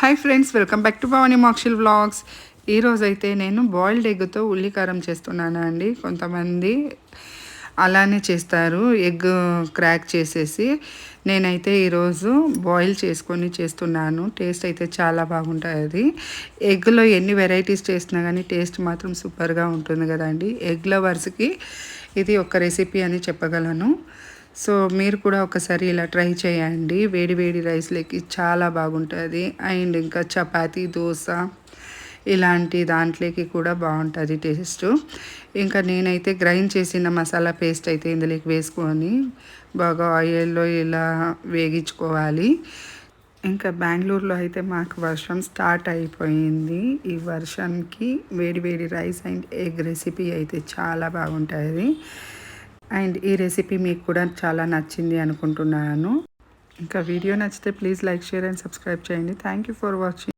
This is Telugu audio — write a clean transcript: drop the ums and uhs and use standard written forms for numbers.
Hi friends, welcome back to Bhavani మోక్షిల్ vlogs. ఈరోజైతే నేను బాయిల్డ్ ఎగ్తో ఉల్లికారం చేస్తున్నాను అండి. కొంతమంది అలానే చేస్తారు, ఎగ్ క్రాక్ చేసేసి. నేనైతే ఈరోజు బాయిల్ చేసుకొని చేస్తున్నాను. టేస్ట్ అయితే చాలా బాగుంటుంది. ఎగ్లో ఎన్ని వెరైటీస్ చేసినా కానీ టేస్ట్ మాత్రం సూపర్గా ఉంటుంది కదండి. ఎగ్ లవర్స్కి ఇది ఒక రెసిపీ అని చెప్పగలను. సో మీరు కూడా ఒకసారి ఇలా ట్రై చేయండి. వేడి వేడి రైస్లోకి చాలా బాగుంటుంది. అండ్ ఇంకా చపాతీ, దోశ ఇలాంటి దాంట్లోకి కూడా బాగుంటుంది టేస్ట్. ఇంకా నేనైతే గ్రైండ్ చేసిన మసాలా పేస్ట్ అయితే ఇందులోకి వేసుకొని బాగా ఆయిల్లో ఇలా వేగించుకోవాలి. ఇంకా బెంగళూరులో అయితే మాకు వర్షం స్టార్ట్ అయిపోయింది. ఈ వర్షానికి వేడి వేడి రైస్ అండ్ ఎగ్ రెసిపీ అయితే చాలా బాగుంటుంది. అండ్ ఈ రెసిపీ మీకు కూడా చాలా నచ్చింది అనుకుంటున్నాను. ఇంకా వీడియో నచ్చితే please like, share and subscribe చేయండి. Thank you for watching.